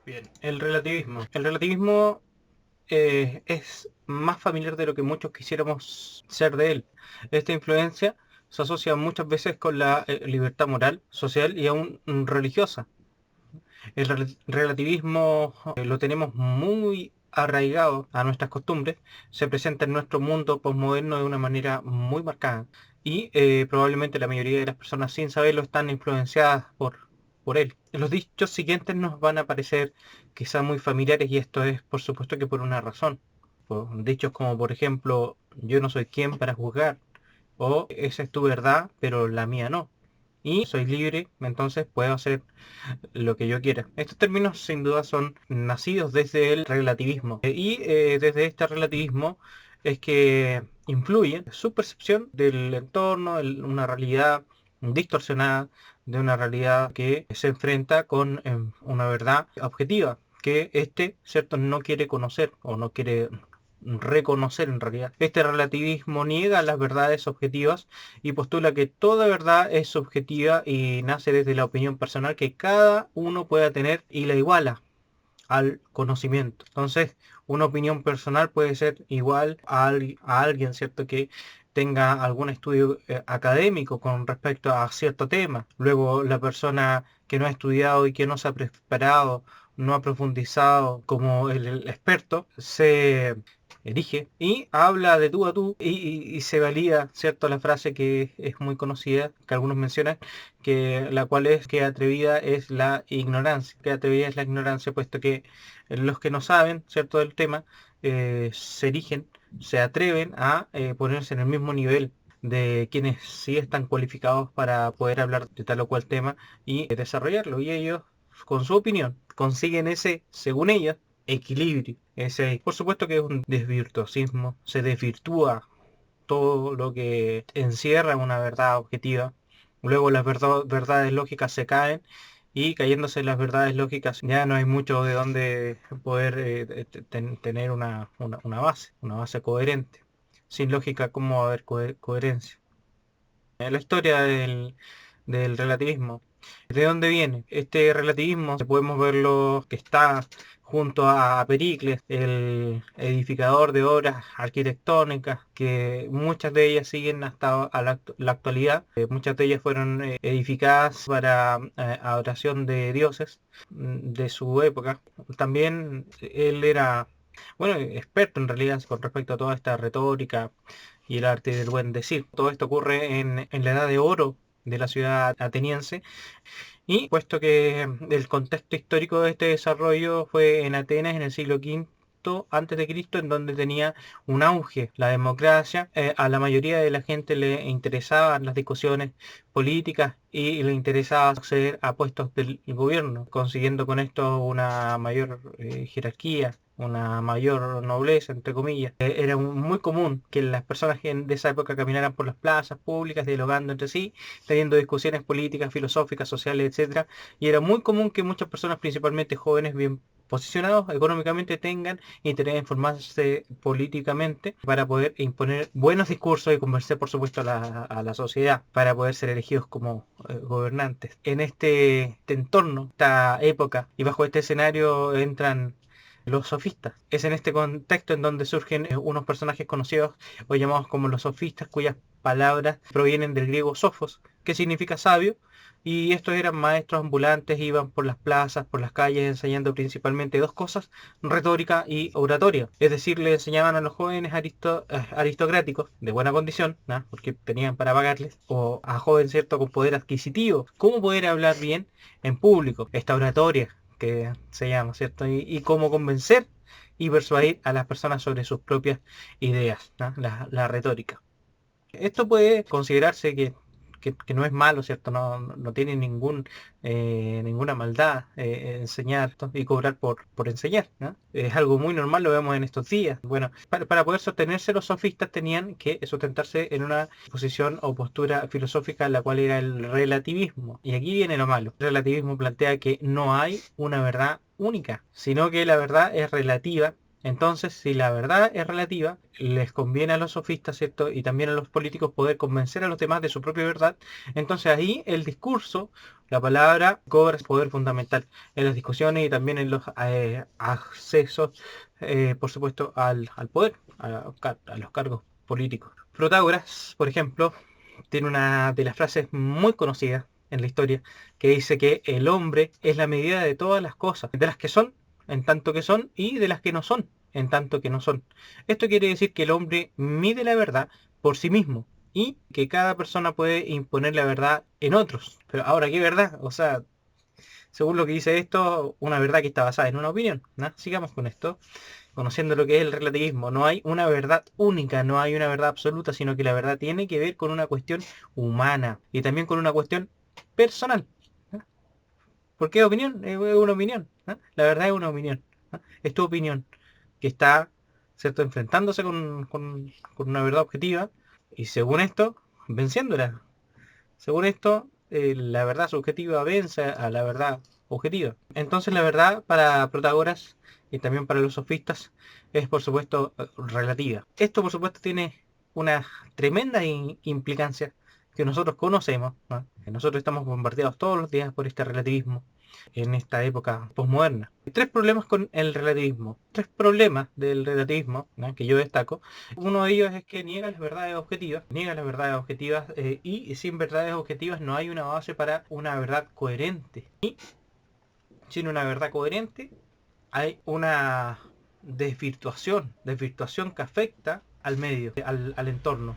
Bien, el relativismo. El relativismo es más familiar de lo que muchos quisiéramos ser de él. Esta influencia se asocia muchas veces con la libertad moral, social y aún religiosa. El relativismo lo tenemos muy arraigado a nuestras costumbres, se presenta en nuestro mundo posmoderno de una manera muy marcada y probablemente la mayoría de las personas sin saberlo están influenciadas por él. Los dichos siguientes nos van a parecer quizás muy familiares y esto es por supuesto que por una razón. Dichos como por ejemplo, yo no soy quien para juzgar o esa es tu verdad, pero la mía no. Y soy libre, entonces puedo hacer lo que yo quiera. Estos términos sin duda son nacidos desde el relativismo. Desde este relativismo es que influye su percepción del entorno, una realidad distorsionada, de una realidad que se enfrenta con una verdad objetiva que este, cierto, no quiere conocer o no quiere reconocer en realidad. Este relativismo niega las verdades objetivas y postula que toda verdad es subjetiva y nace desde la opinión personal que cada uno pueda tener y la iguala al conocimiento. Entonces, una opinión personal puede ser igual a alguien, ¿cierto? Que tenga algún estudio académico con respecto a cierto tema. Luego, la persona que no ha estudiado y que no se ha preparado, no ha profundizado como el experto, se erige y habla de tú a tú y se valida, ¿cierto? La frase que es muy conocida, que algunos mencionan, que la cual es que atrevida es la ignorancia, que atrevida es la ignorancia, puesto que los que no saben, ¿cierto? Del tema, se erigen, se atreven a ponerse en el mismo nivel de quienes sí están cualificados para poder hablar de tal o cual tema y desarrollarlo. Y ellos, con su opinión, consiguen ese, según ellas, equilibrio. Ese, por supuesto que es un desvirtuosismo, se desvirtúa todo lo que encierra una verdad objetiva. Luego las verdades lógicas se caen y cayéndose las verdades lógicas ya no hay mucho de dónde poder tener una base coherente. Sin lógica, ¿cómo va a haber coherencia? La historia del relativismo. ¿De dónde viene? Este relativismo, podemos verlo que está junto a Pericles, el edificador de obras arquitectónicas, que muchas de ellas siguen hasta la actualidad. Muchas de ellas fueron edificadas para adoración de dioses de su época. También él era, bueno, experto en realidad con respecto a toda esta retórica y el arte del buen decir. Todo esto ocurre en la edad de oro de la ciudad ateniense y puesto que el contexto histórico de este desarrollo fue en Atenas en el siglo V antes de Cristo, en donde tenía un auge la democracia, a la mayoría de la gente le interesaban las discusiones políticas y le interesaba acceder a puestos del gobierno, consiguiendo con esto una mayor jerarquía, una mayor nobleza, entre comillas. Era muy común que las personas de esa época caminaran por las plazas públicas, dialogando entre sí, teniendo discusiones políticas, filosóficas, sociales, etcétera. Y era muy común que muchas personas, principalmente jóvenes bien posicionados económicamente, tengan interés en formarse políticamente para poder imponer buenos discursos y convencer, por supuesto, a la sociedad para poder ser elegidos como gobernantes. En este entorno, esta época y bajo este escenario entran los sofistas. Es en este contexto en donde surgen unos personajes conocidos o llamados como los sofistas, cuyas palabras provienen del griego sofos, que significa sabio, y estos eran maestros ambulantes, iban por las plazas, por las calles, enseñando principalmente dos cosas, retórica y oratoria. Es decir, le enseñaban a los jóvenes aristocráticos de buena condición, ¿no? Porque tenían para pagarles, o a jóvenes, ¿cierto?, con poder adquisitivo, cómo poder hablar bien en público, esta oratoria que se llama, ¿cierto? Y cómo convencer y persuadir a las personas sobre sus propias ideas, ¿no? La retórica. Esto puede considerarse que no es malo, ¿cierto? No tiene ninguna maldad enseñar, ¿no? Y cobrar por enseñar, ¿no? Es algo muy normal, lo vemos en estos días. Bueno, para poder sostenerse los sofistas tenían que sustentarse en una posición o postura filosófica, la cual era el relativismo. Y aquí viene lo malo. El relativismo plantea que no hay una verdad única, sino que la verdad es relativa Entonces, si la verdad es relativa, les conviene a los sofistas, ¿cierto? Y también a los políticos poder convencer a los demás de su propia verdad. Entonces ahí el discurso, la palabra, cobra poder fundamental en las discusiones y también en los accesos, por supuesto, al poder, a los cargos políticos. Protágoras, por ejemplo, tiene una de las frases muy conocidas en la historia que dice que el hombre es la medida de todas las cosas, de las que son en tanto que son y de las que no son en tanto que no son. Esto quiere decir que el hombre mide la verdad por sí mismo y que cada persona puede imponer la verdad en otros. Pero ahora, ¿qué verdad? O sea, según lo que dice esto, una verdad que está basada en una opinión, ¿no? Sigamos con esto, conociendo lo que es el relativismo. No hay una verdad única, no hay una verdad absoluta, sino que la verdad tiene que ver con una cuestión humana y también con una cuestión personal. ¿No? ¿Por qué opinión? Es una opinión. ¿No? La verdad es una opinión. ¿No? Es tu opinión que está, ¿cierto?, enfrentándose con una verdad objetiva y según esto, venciéndola. Según esto, la verdad subjetiva vence a la verdad objetiva. Entonces la verdad para Protágoras y también para los sofistas es por supuesto relativa. Esto por supuesto tiene una tremenda implicancia que nosotros conocemos, ¿no? Que nosotros estamos bombardeados todos los días por este relativismo en esta época posmoderna. Hay tres problemas con el relativismo, tres problemas del relativismo, ¿no?, que yo destaco. Uno de ellos es que niega las verdades objetivas y sin verdades objetivas no hay una base para una verdad coherente. Y sin una verdad coherente hay una desvirtuación que afecta al medio, al entorno.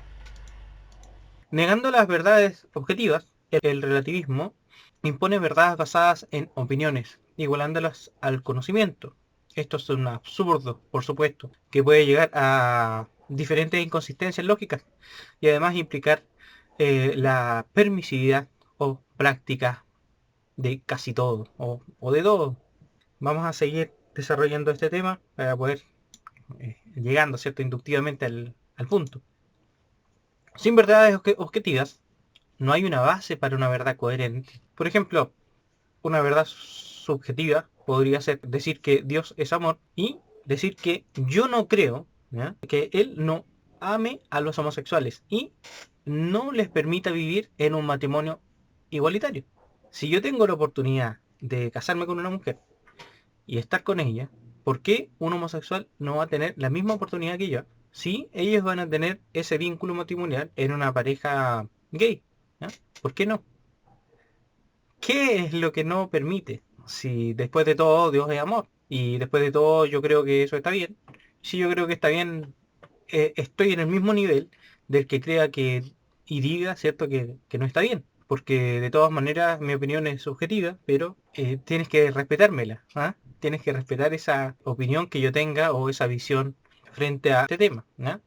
Negando las verdades objetivas, el relativismo impone verdades basadas en opiniones, igualándolas al conocimiento. Esto es un absurdo, por supuesto, que puede llegar a diferentes inconsistencias lógicas y además implicar la permisividad o práctica de casi todo o de todo. Vamos a seguir desarrollando este tema para poder llegando, ¿cierto?, inductivamente al punto. Sin verdades objetivas, no hay una base para una verdad coherente. Por ejemplo, una verdad subjetiva podría ser decir que Dios es amor y decir que yo no creo, ¿ya?, que Él no ame a los homosexuales y no les permita vivir en un matrimonio igualitario. Si yo tengo la oportunidad de casarme con una mujer y estar con ella, ¿por qué un homosexual no va a tener la misma oportunidad que yo? Si ellos van a tener ese vínculo matrimonial en una pareja gay, ¿ya? ¿Por qué no? ¿Qué es lo que no permite? Si después de todo Dios es amor y después de todo yo creo que eso está bien. Si yo creo que está bien, estoy en el mismo nivel del que crea que y diga, ¿cierto?, que no está bien. Porque de todas maneras mi opinión es subjetiva, pero tienes que respetármela, ¿ah? Tienes que respetar esa opinión que yo tenga o esa visión frente a este tema, ¿ah?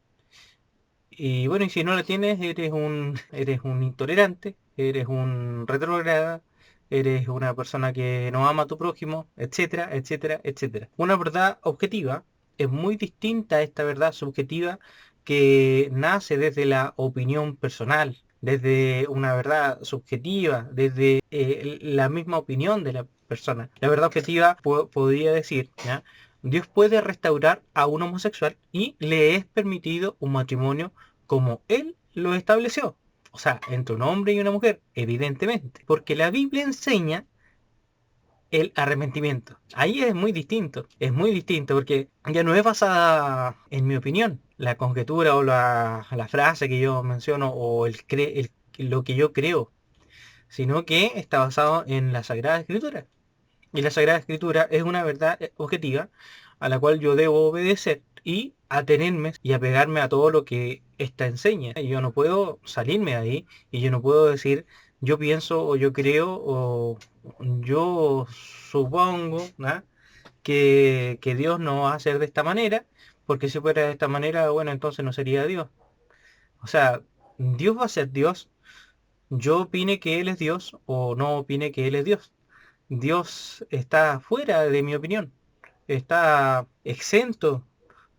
Y bueno, y si no la tienes, eres un intolerante, eres un retrógrada, eres una persona que no ama a tu prójimo, etcétera, etcétera, etcétera. Una verdad objetiva es muy distinta a esta verdad subjetiva que nace desde la opinión personal, desde una verdad subjetiva, desde la misma opinión de la persona. La verdad objetiva podría decir, ¿ya?, Dios puede restaurar a un homosexual y le es permitido un matrimonio como Él lo estableció. O sea, entre un hombre y una mujer, evidentemente. Porque la Biblia enseña el arrepentimiento. Ahí es muy distinto porque ya no es basada en mi opinión, la conjetura o la frase que yo menciono o lo que yo creo, sino que está basado en la Sagrada Escritura. Y la Sagrada Escritura es una verdad objetiva a la cual yo debo obedecer y atenerme y apegarme a todo lo que ésta enseña. Y yo no puedo salirme de ahí y yo no puedo decir yo pienso o yo creo o yo supongo, ¿no?, que Dios no va a hacer de esta manera, porque si fuera de esta manera, bueno, entonces no sería Dios. O sea, Dios va a ser Dios, yo opine que Él es Dios o no opine que Él es Dios. Dios está fuera de mi opinión, está exento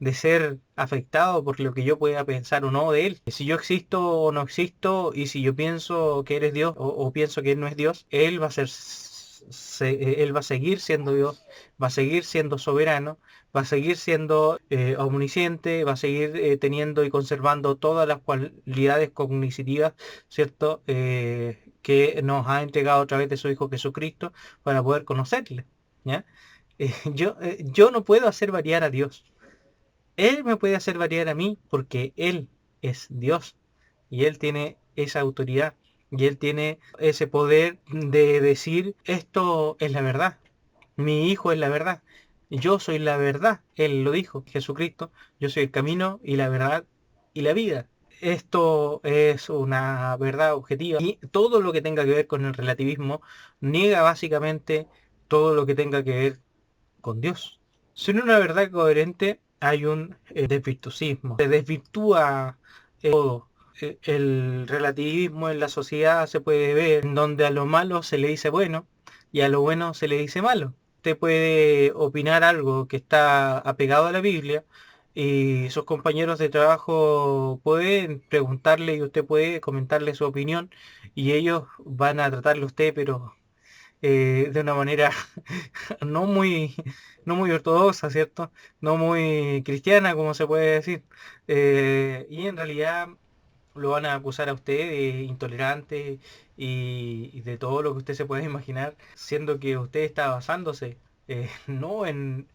de ser afectado por lo que yo pueda pensar o no de Él. Si yo existo o no existo, y si yo pienso que Él es Dios o pienso que Él no es Dios, Él va a ser Él va a seguir siendo Dios, va a seguir siendo soberano, va a seguir siendo omnisciente, va a seguir teniendo y conservando todas las cualidades cognitivas, ¿cierto? Que nos ha entregado a través de su Hijo Jesucristo para poder conocerle, ¿ya? Yo no puedo hacer variar a Dios. Él me puede hacer variar a mí porque Él es Dios y Él tiene esa autoridad y Él tiene ese poder de decir esto es la verdad, mi hijo es la verdad, yo soy la verdad, Él lo dijo, Jesucristo, yo soy el camino y la verdad y la vida. Esto es una verdad objetiva y todo lo que tenga que ver con el relativismo niega básicamente todo lo que tenga que ver con Dios. Sin una verdad coherente hay un desvirtuosismo. Se desvirtúa todo. El relativismo en la sociedad se puede ver en donde a lo malo se le dice bueno y a lo bueno se le dice malo. Usted puede opinar algo que está apegado a la Biblia y sus compañeros de trabajo pueden preguntarle y usted puede comentarle su opinión y ellos van a tratarle a usted pero de una manera no muy, no muy ortodoxa, ¿cierto? No muy cristiana, como se puede decir. Y en realidad lo van a acusar a usted de intolerante y de todo lo que usted se puede imaginar, siendo que usted está basándose no en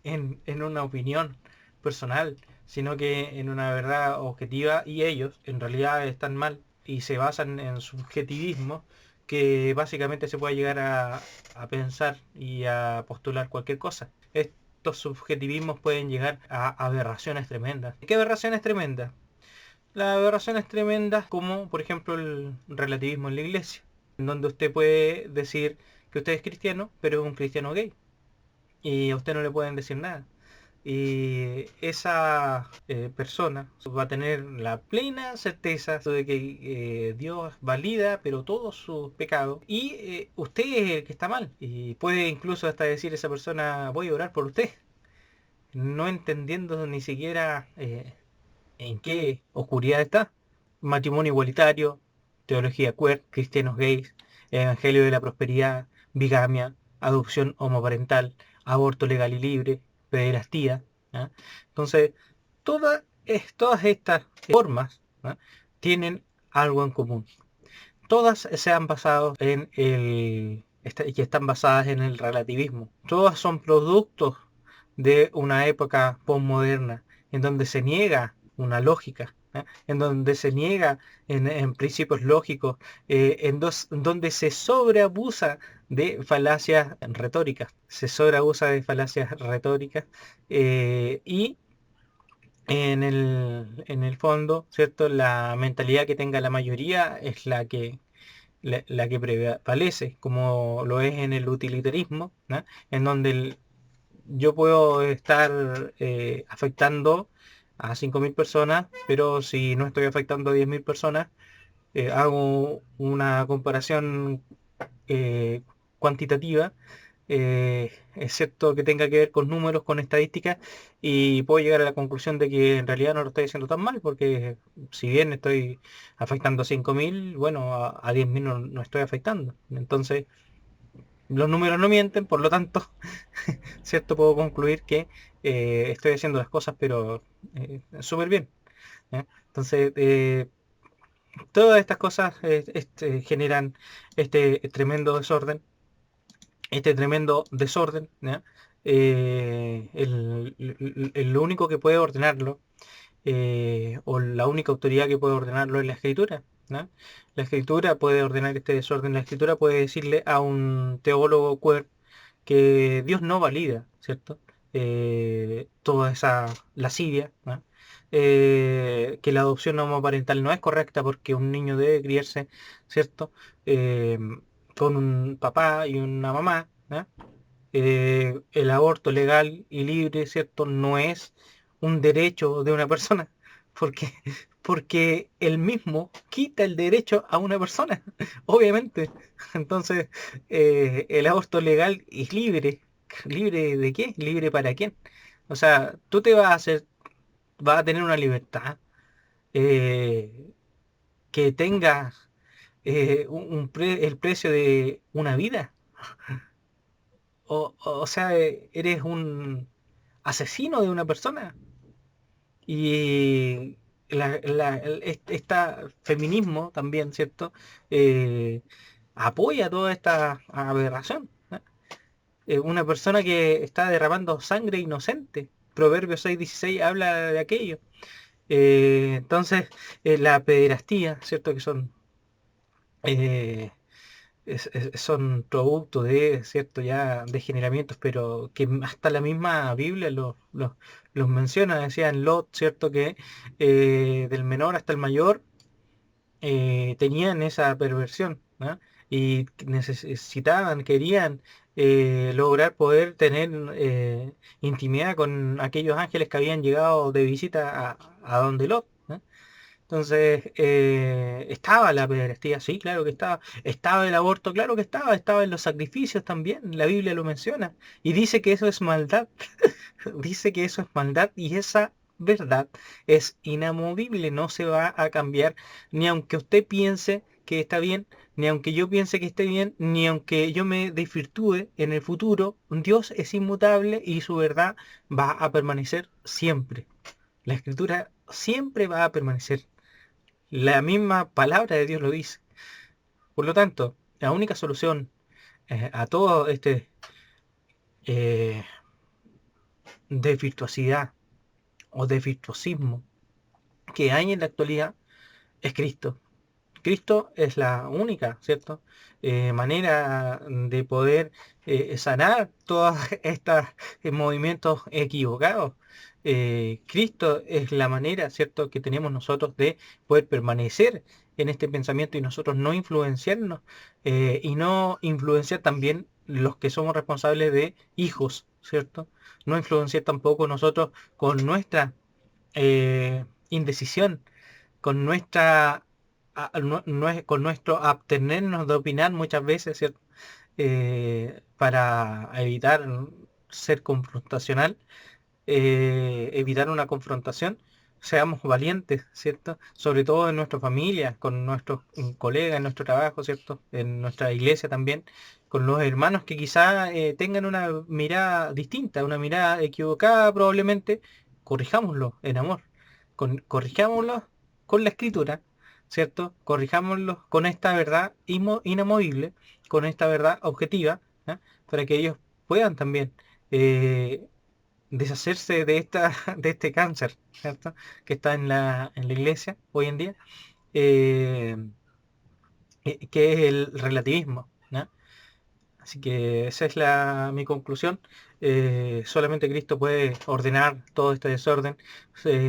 una opinión personal, sino que en una verdad objetiva y ellos en realidad están mal y se basan en subjetivismo que básicamente se puede llegar a pensar y a postular cualquier cosa. Estos subjetivismos pueden llegar a aberraciones tremendas. ¿Qué aberraciones tremendas? Las aberraciones tremendas como por ejemplo el relativismo en la iglesia, en donde usted puede decir que usted es cristiano, pero es un cristiano gay y a usted no le pueden decir nada. Y esa persona va a tener la plena certeza de que Dios valida pero todos sus pecados y usted es el que está mal. Y puede incluso hasta decir esa persona voy a orar por usted, no entendiendo ni siquiera en qué oscuridad está. Matrimonio igualitario, teología queer, cristianos gays, evangelio de la prosperidad, bigamia, adopción homoparental, aborto legal y libre, pederastía. ¿Ya? Entonces, todas estas formas, ¿ya? Tienen algo en común. Todas se han basado en y están basadas en el relativismo. Todas son productos de una época postmoderna en donde se niega una lógica, ¿eh? En donde se niega en principios lógicos, donde se sobreabusa de falacias retóricas. Se sobreabusa de falacias retóricas y en el fondo, ¿cierto? La mentalidad que tenga la mayoría es la que prevalece, como lo es en el utilitarismo, ¿no? En donde yo puedo estar afectando a 5.000 personas, pero si no estoy afectando a 10.000 personas, hago una comparación eh, cuantitativa, excepto que tenga que ver con números, con estadísticas, y puedo llegar a la conclusión de que en realidad no lo estoy haciendo tan mal, porque si bien estoy afectando a 5.000, bueno, a 10.000 no estoy afectando. Entonces, los números no mienten, por lo tanto, ¿cierto? Puedo concluir que estoy haciendo las cosas, pero súper bien. ¿Ya? Entonces, todas estas cosas generan este tremendo desorden, ¿ya? Lo único que puede ordenarlo, o la única autoridad que puede ordenarlo es la escritura, ¿no? La escritura puede ordenar este desorden, la escritura puede decirle a un teólogo queer que Dios no valida, ¿cierto? Toda esa lascivia, ¿no? Que la adopción homoparental no es correcta porque un niño debe criarse, ¿cierto? Eh, con un papá y una mamá, ¿no? El aborto legal y libre, ¿cierto? No es un derecho de una persona, porque, porque él mismo quita el derecho a una persona, obviamente. Entonces, el aborto legal es libre. ¿Libre de qué? ¿Libre para quién? O sea, tú te vas a hacer, vas a tener una libertad eh, que tenga el precio de una vida. o sea, eres un asesino de una persona. Y esta feminismo también, ¿cierto? Eh, apoya toda esta aberración. ¿No? Una persona que está derramando sangre inocente. Proverbios 6:16 habla de aquello. Entonces, la pederastía, ¿cierto? Que son eh, son producto de, ¿cierto? Ya degeneramientos, pero que hasta la misma Biblia los menciona, decía en Lot, ¿cierto? Que del menor hasta el mayor tenían esa perversión, ¿no? Y necesitaban, querían lograr poder tener intimidad con aquellos ángeles que habían llegado de visita a donde Lot. ¿No? Entonces, estaba la pederastía, sí, claro que estaba. Estaba el aborto, claro que estaba. Estaba en los sacrificios también, la Biblia lo menciona. Y dice que eso es maldad. Dice que eso es maldad y esa verdad es inamovible, no se va a cambiar, ni aunque usted piense que está bien, ni aunque yo piense que esté bien, ni aunque yo me desvirtúe en el futuro. Dios es inmutable y su verdad va a permanecer siempre. La escritura siempre va a permanecer. La misma palabra de Dios lo dice. Por lo tanto, la única solución a todo este eh, desvirtuosidad o desvirtuosismo que hay en la actualidad es Cristo. Cristo es la única, ¿cierto? Manera de poder sanar todos estos movimientos equivocados. Cristo es la manera, ¿cierto?, que tenemos nosotros de poder permanecer en este pensamiento y nosotros no influenciarnos y no influenciar también los que somos responsables de hijos, ¿cierto? No influenciar tampoco nosotros con nuestra indecisión, con nuestra con nuestro abstenernos de opinar muchas veces, ¿cierto? Para evitar ser confrontacional, evitar una confrontación, seamos valientes, ¿cierto? Sobre todo en nuestra familia, con nuestros colegas, en nuestro trabajo, ¿cierto? En nuestra iglesia también, con los hermanos que quizá tengan una mirada distinta, una mirada equivocada probablemente, corrijámoslo en amor, corrijámoslo con la escritura, ¿cierto? Corrijámoslo con esta verdad inamovible, con esta verdad objetiva, ¿ah? Para que ellos puedan también eh, deshacerse de de este cáncer, ¿cierto? Que está en la iglesia hoy en día, eh, que es el relativismo, ¿no? Así que esa es mi conclusión. Solamente Cristo puede ordenar todo este desorden.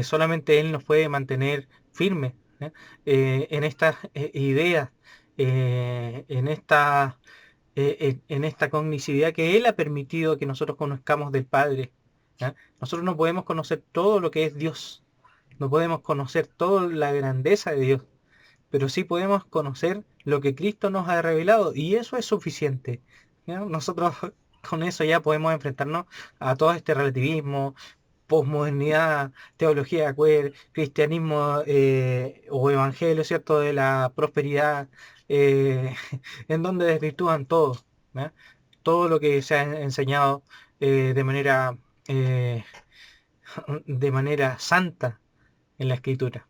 Solamente Él nos puede mantener firmes, ¿eh? En estas ideas, en en esta cognitividad que Él ha permitido que nosotros conozcamos del Padre. ¿Ya? Nosotros no podemos conocer todo lo que es Dios, no podemos conocer toda la grandeza de Dios, pero sí podemos conocer lo que Cristo nos ha revelado y eso es suficiente. ¿Ya? Nosotros con eso ya podemos enfrentarnos a todo este relativismo, posmodernidad, teología queer, cristianismo o evangelio, ¿cierto? De la prosperidad, eh, en donde desvirtúan todo, ¿ya? Todo lo que se ha enseñado de eh, de manera santa en la escritura.